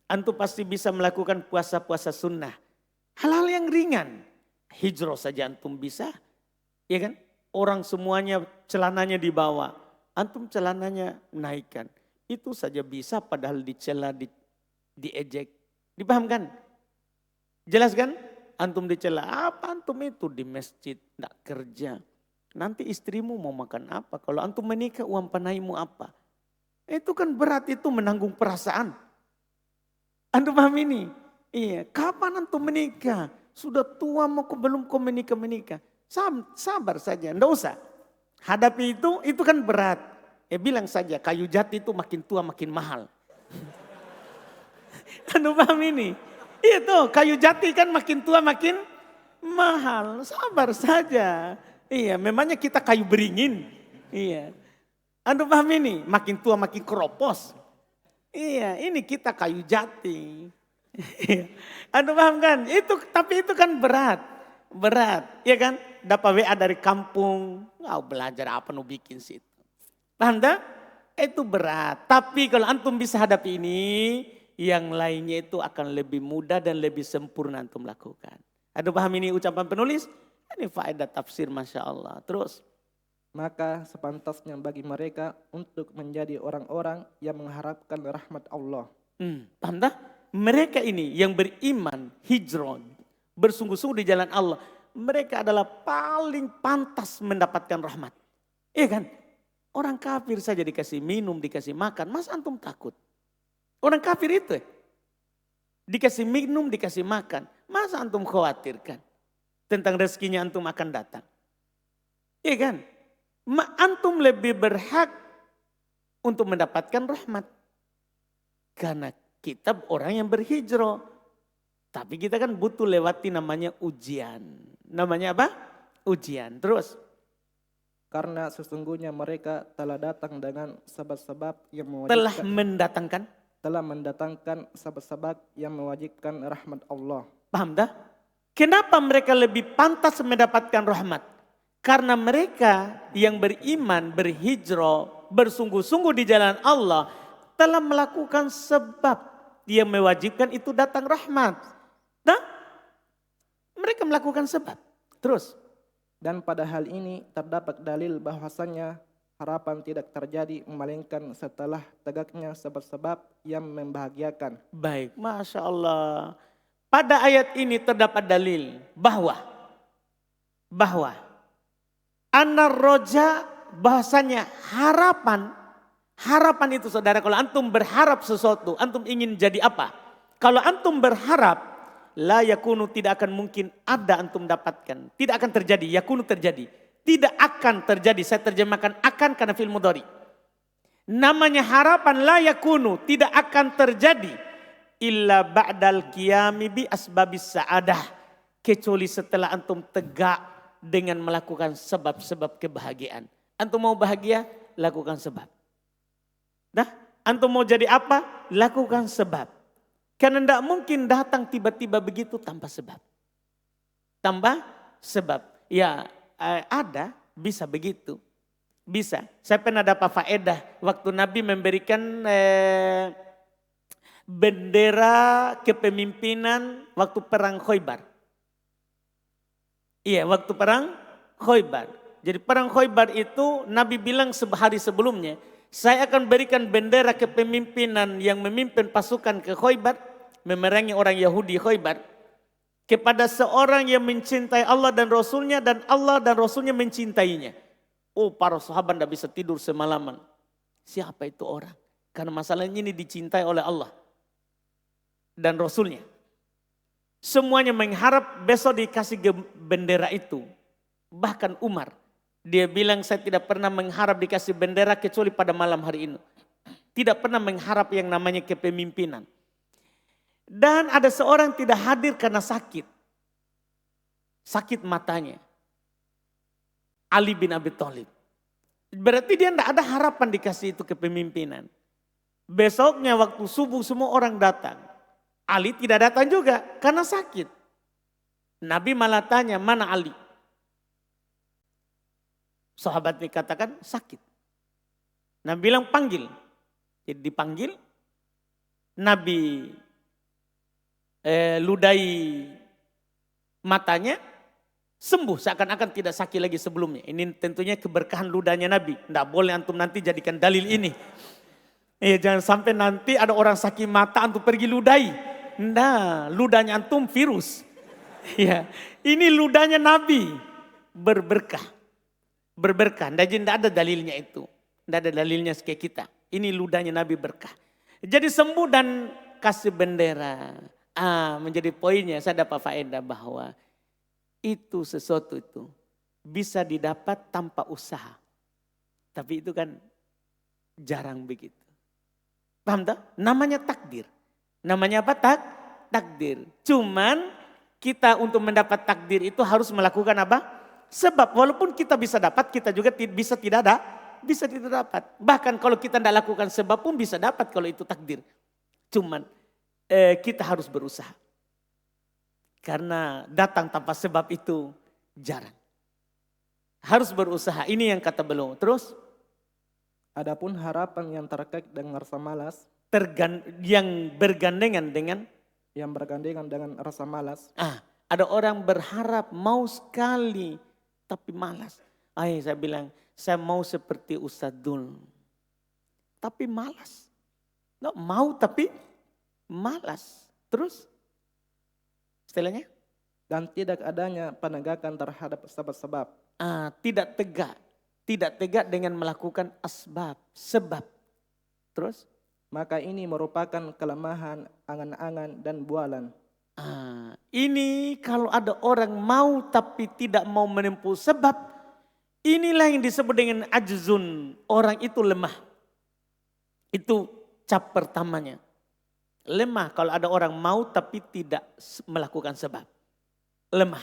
Antum pasti bisa melakukan puasa-puasa sunnah. Hal-hal yang ringan. Hijrah saja antum bisa. Ya kan? Orang semuanya celananya dibawa. Antum celananya naikkan. Itu saja bisa padahal dicela, diejek. Dipahamkan? Jelas kan? Antum dicela. Apa antum itu di masjid? Tidak kerja. Nanti istrimu mau makan apa? Kalau antum menikah uang panaimu apa? Itu kan berat, itu menanggung perasaan. Antum paham ini? Iya. Kapan antum menikah? Sudah tua mau belum kau menikah. Sabar saja, enggak usah. Hadapi itu kan berat. Bilang saja kayu jati itu makin tua makin mahal. Anda paham ini? Itu kayu jati kan makin tua makin mahal. Sabar saja. Iya, memangnya kita kayu beringin. Iya. Anda paham ini? Makin tua makin keropos. Iya, ini kita kayu jati. Anda paham kan? Tapi itu kan berat. Ya kan? Dapat WA dari kampung. Belajar apa nu bikin situ. Paham tak? Itu berat. Tapi kalau antum bisa hadapi ini, yang lainnya itu akan lebih mudah dan lebih sempurna antum lakukan. Anda paham ini ucapan penulis? Ini faedah tafsir Masya Allah. Terus. Maka sepantasnya bagi mereka untuk menjadi orang-orang yang mengharapkan rahmat Allah. Paham tak? Mereka ini yang beriman, hijrah, bersungguh-sungguh di jalan Allah. Mereka adalah paling pantas mendapatkan rahmat. Iya kan? Orang kafir saja dikasih minum, dikasih makan. Mas antum takut? Orang kafir itu dikasih minum, dikasih makan. Masa antum khawatirkan tentang rezekinya antum akan datang? Iya kan? Antum lebih berhak untuk mendapatkan rahmat. Karena kita orang yang berhijrah. Tapi kita kan butuh lewati namanya ujian. Namanya apa? Ujian. Terus. Karena sesungguhnya mereka telah datang dengan sebab-sebab yang mewajibkan. Telah mendatangkan. telah mendatangkan sebab-sebab yang mewajibkan rahmat Allah. Paham dah? Kenapa mereka lebih pantas mendapatkan rahmat? Karena mereka yang beriman, berhijrah, bersungguh-sungguh di jalan Allah telah melakukan sebab yang mewajibkan itu datang rahmat. Nah, mereka melakukan sebab. Terus. Dan pada hal ini terdapat dalil bahwasannya harapan tidak terjadi melainkan setelah tegaknya sebab-sebab yang membahagiakan. Baik, Masya Allah. Pada ayat ini terdapat dalil bahwa anar roja bahasanya harapan itu saudara, kalau antum berharap sesuatu, antum ingin jadi apa? Kalau antum berharap, la yakunu, tidak akan mungkin ada antum dapatkan. Tidak akan terjadi, yakunu terjadi. Tidak akan terjadi, saya terjemahkan akan karena fi'il mudhari. Namanya harapan la yakunu, tidak akan terjadi. Illa ba'dal qiyami bi asbabis sa'adah. Kecuali setelah antum tegak dengan melakukan sebab-sebab kebahagiaan. Antum mau bahagia, lakukan sebab. Nah, antum mau jadi apa? Lakukan sebab. Karena tidak mungkin datang tiba-tiba begitu tanpa sebab. Tanpa sebab. Ya ada, bisa begitu. Bisa. Saya pernah dapat faedah waktu Nabi memberikan bendera kepemimpinan waktu perang Khaybar. Iya, waktu perang Khaybar. Jadi perang Khaybar itu Nabi bilang sehari sebelumnya, saya akan berikan bendera kepemimpinan yang memimpin pasukan ke Khaybar, memerangi orang Yahudi Khaybar, kepada seorang yang mencintai Allah dan Rasulnya dan Allah dan Rasulnya mencintainya. Oh, para sahabat tidak bisa tidur semalaman. Siapa itu orang? Karena masalahnya ini dicintai oleh Allah dan Rasulnya. Semuanya mengharap besok dikasih bendera itu. Bahkan Umar, dia bilang saya tidak pernah mengharap dikasih bendera kecuali pada malam hari ini. Tidak pernah mengharap yang namanya kepemimpinan. Dan ada seorang tidak hadir karena sakit. Sakit matanya. Ali bin Abi Thalib. Berarti dia tidak ada harapan dikasih itu kepemimpinan. Besoknya waktu subuh semua orang datang. Ali tidak datang juga karena sakit. Nabi malah tanya, mana Ali? Sahabat dikatakan sakit. Nabi bilang panggil. Jadi dipanggil. Nabi ludahi matanya, sembuh seakan-akan tidak sakit lagi sebelumnya. Ini tentunya keberkahan ludahnya Nabi. Tidak boleh antum nanti jadikan dalil ini. Jangan sampai nanti ada orang sakit mata antum pergi ludahi. Nah, ludahnya antum virus. Ya, ini ludahnya Nabi berberkah. Berberkah. Tidak ada dalilnya itu. Tidak ada dalilnya kayak kita. Ini ludahnya Nabi berkah. Jadi sembuh dan kasih bendera. Menjadi poinnya saya dapat faedah bahwa itu sesuatu itu bisa didapat tanpa usaha. Tapi itu kan jarang begitu. Paham tak? Namanya takdir. Namanya apa? Takdir. Cuman kita untuk mendapat takdir itu harus melakukan apa? Sebab walaupun kita bisa dapat, kita juga bisa tidak dapat. Bahkan kalau kita tidak lakukan sebab pun bisa dapat kalau itu takdir. Cuman kita harus berusaha. Karena datang tanpa sebab itu jarang. Harus berusaha. Ini yang kata beliau. Terus? Adapun harapan yang terkait dengan rasa malas. Yang bergandengan dengan? Yang bergandengan dengan rasa malas. Ada orang berharap mau sekali tapi malas. Saya bilang saya mau seperti Ustadz Dul. Tapi malas. Mau tapi malas. Terus? Istilahnya? Dan tidak adanya penegakan terhadap sebab-sebab. Tidak tegak. Tidak tegak dengan melakukan asbab. Sebab. Terus? Maka ini merupakan kelemahan, angan-angan dan bualan. Ini kalau ada orang mau tapi tidak mau menempuh sebab. Inilah yang disebut dengan ajzun. Orang itu lemah. Itu cap pertamanya. Lemah kalau ada orang mau tapi tidak melakukan sebab. Lemah.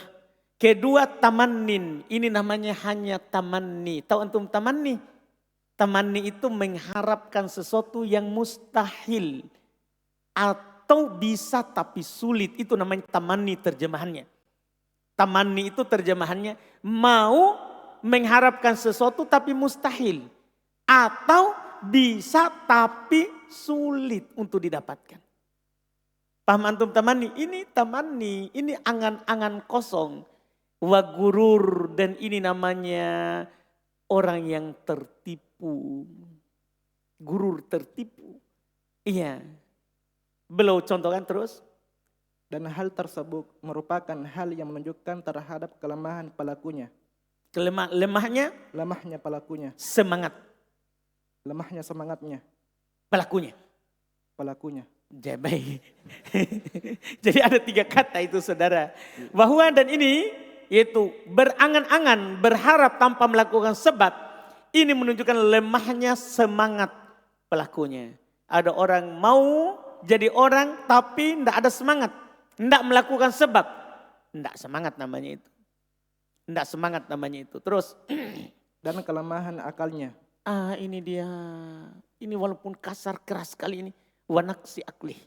Kedua tamannin. Ini namanya hanya tamanni. Tahu antum tamanni? Tamanni itu mengharapkan sesuatu yang mustahil. Atau bisa tapi sulit, itu namanya tamanni terjemahannya. Tamanni itu terjemahannya mau mengharapkan sesuatu tapi mustahil. Atau bisa tapi sulit untuk didapatkan. Paham antum tamanni? Ini tamanni, ini angan-angan kosong. Wa gurur, dan ini namanya orang yang tertipu. Gurur, tertipu. Iya. Beliau contohkan terus. Dan hal tersebut merupakan hal yang menunjukkan terhadap kelemahan pelakunya. Lemahnya Lemahnya pelakunya. semangat Lemahnya semangatnya pelakunya. pelakunya. Baik. Jadi ada 3 kata itu saudara. Bahwa dan ini yaitu berangan-angan, berharap tanpa melakukan sebab. Ini menunjukkan lemahnya semangat pelakunya. Ada orang mau jadi orang tapi tidak ada semangat. Tidak melakukan sebab. Tidak semangat namanya itu. Tidak semangat namanya itu. Terus. Dan kelemahan akalnya. Ini dia. Ini walaupun kasar keras sekali ini. Wanaksi akli.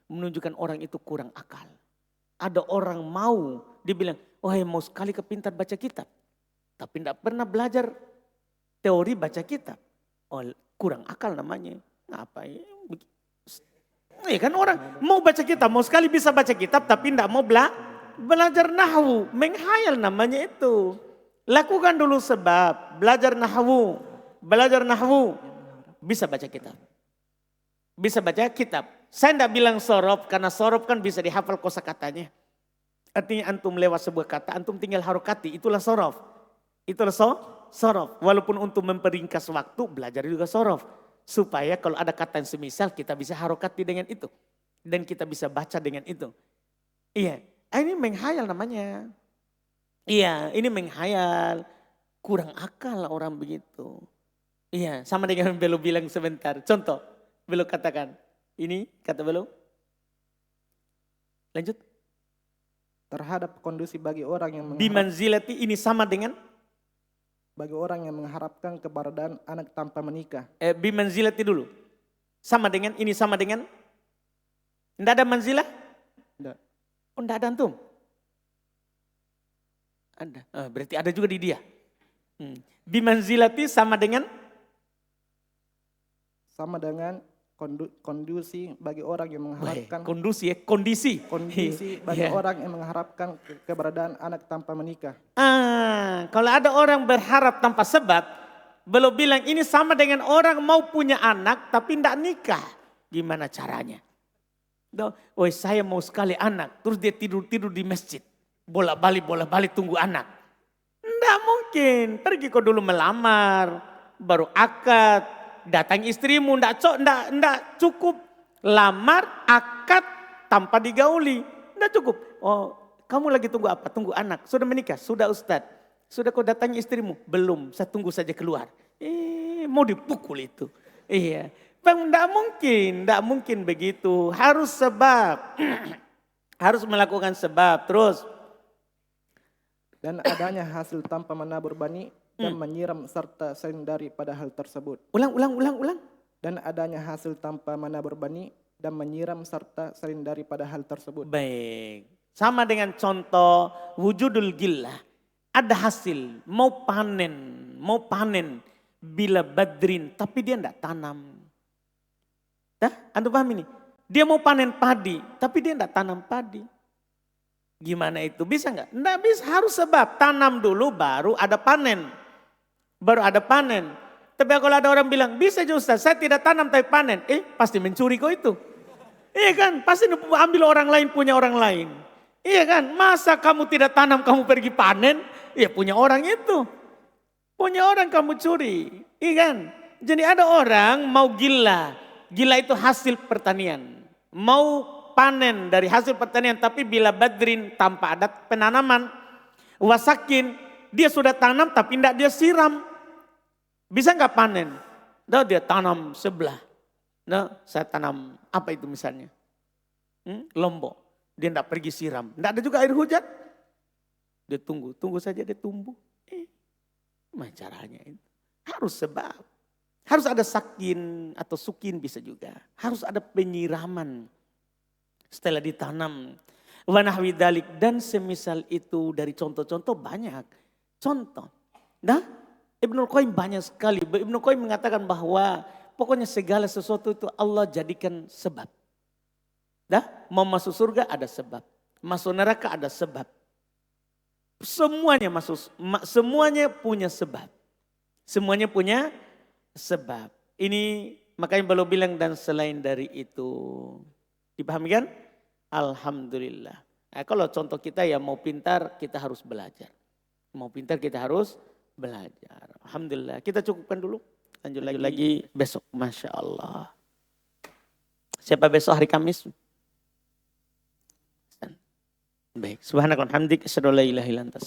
Menunjukkan orang itu kurang akal. Ada orang mau. Dia bilang, mau sekali kepintar baca kitab. Tapi tidak pernah belajar teori baca kitab. Kurang akal namanya. Ngapain? Iya kan orang mau baca kitab, mau sekali bisa baca kitab tapi tidak mau belajar nahwu. Menghayal namanya itu. Lakukan dulu sebab, belajar nahwu. Belajar nahwu, bisa baca kitab. Bisa baca kitab. Saya tidak bilang sorof, karena sorof kan bisa dihafal kosakatanya. Artinya antum lewat sebuah kata, antum tinggal harokati, itulah sorof. Itulah sorof. Walaupun untuk memperingkas waktu, belajar juga sorof. Supaya kalau ada kata yang semisal kita bisa harokati dengan itu. Dan kita bisa baca dengan itu. Iya, ini menghayal namanya. Iya, ini menghayal. Kurang akal orang begitu. Iya, sama dengan Belo bilang sebentar. Contoh, Belo katakan. Ini kata Belo. Lanjut. Terhadap kondisi bagi orang yang Bimanzilati ini sama dengan? Bagi orang yang mengharapkan keberadaan anak tanpa menikah. Bimanzilati dulu. Sama dengan, ini sama dengan? Tidak ada manzilah? Tidak. Oh, tidak ada antum? Ada. Berarti ada juga di dia. Bimanzilati sama dengan? Sama dengan kondisi bagi orang yang mengharapkan. Kondisi. Kondisi bagi orang yang mengharapkan keberadaan anak tanpa menikah. Kalau ada orang berharap tanpa sebab, belum bilang ini sama dengan orang mau punya anak tapi tidak nikah. Gimana caranya? Saya mau sekali anak, terus dia tidur di masjid. Bolak-balik tunggu anak. Tidak mungkin, pergi kau dulu melamar, baru akad, datang istrimu, tidak cukup. Lamar, akad, tanpa digauli, tidak cukup. Kamu lagi tunggu apa? Tunggu anak. Sudah menikah? Sudah Ustadz. Sudah kau datangi istrimu? Belum, saya tunggu saja keluar. Mau dipukul itu. Iya, Bang, tidak mungkin begitu. Harus sebab. Harus melakukan sebab. Terus. Dan adanya hasil tanpa menabur bani dan menyiram serta selain daripada hal tersebut. Ulang. Dan adanya hasil tanpa menabur bani dan menyiram serta selain daripada hal tersebut. Baik. Sama dengan contoh wujudul gillah. Ada hasil, mau panen bila badrin, tapi dia tidak tanam. Anda paham ini? Dia mau panen padi, tapi dia tidak tanam padi. Gimana itu? Bisa nggak? Tidak bisa, harus sebab. Tanam dulu baru ada panen. Tapi kalau ada orang bilang, bisa aja Ustaz, saya tidak tanam tapi panen. Pasti mencuri kok itu. Iya kan? Pasti ambil orang lain punya orang lain. Iya kan? Masa kamu tidak tanam, kamu pergi panen? Ya punya orang itu. Punya orang kamu curi. Iya kan? Jadi ada orang mau gila. Gila itu hasil pertanian. Mau panen dari hasil pertanian. Tapi bila badrin tanpa ada penanaman. Wasakin, dia sudah tanam tapi tidak dia siram. Bisa nggak panen? Dia tanam sebelah. Saya tanam apa itu misalnya? Lombok. Dia tidak pergi siram. Tidak ada juga air hujan. Dia tunggu saja dia tumbuh. Gimana caranya itu? Harus sebab. Harus ada sakin atau sukin bisa juga. Harus ada penyiraman setelah ditanam. Wa nahwi dzalik, dan semisal itu dari contoh-contoh banyak. Contoh. Nah, Ibnu Qayyim banyak sekali. Ibnu Qayyim mengatakan bahwa pokoknya segala sesuatu itu Allah jadikan sebab. Dah, mau masuk surga ada sebab. Masuk neraka ada sebab. Semuanya punya sebab. Semuanya punya sebab. Ini makanya beliau bilang dan selain dari itu. Dipahami kan? Alhamdulillah. Nah, kalau contoh kita ya mau pintar kita harus belajar. Mau pintar kita harus belajar. Alhamdulillah. Kita cukupkan dulu. Lanjut lagi besok. Masya Allah. Siapa besok hari Kamis? Baik. Subhanakallahumma wa bihamdika asyhadu an la ilaha illa anta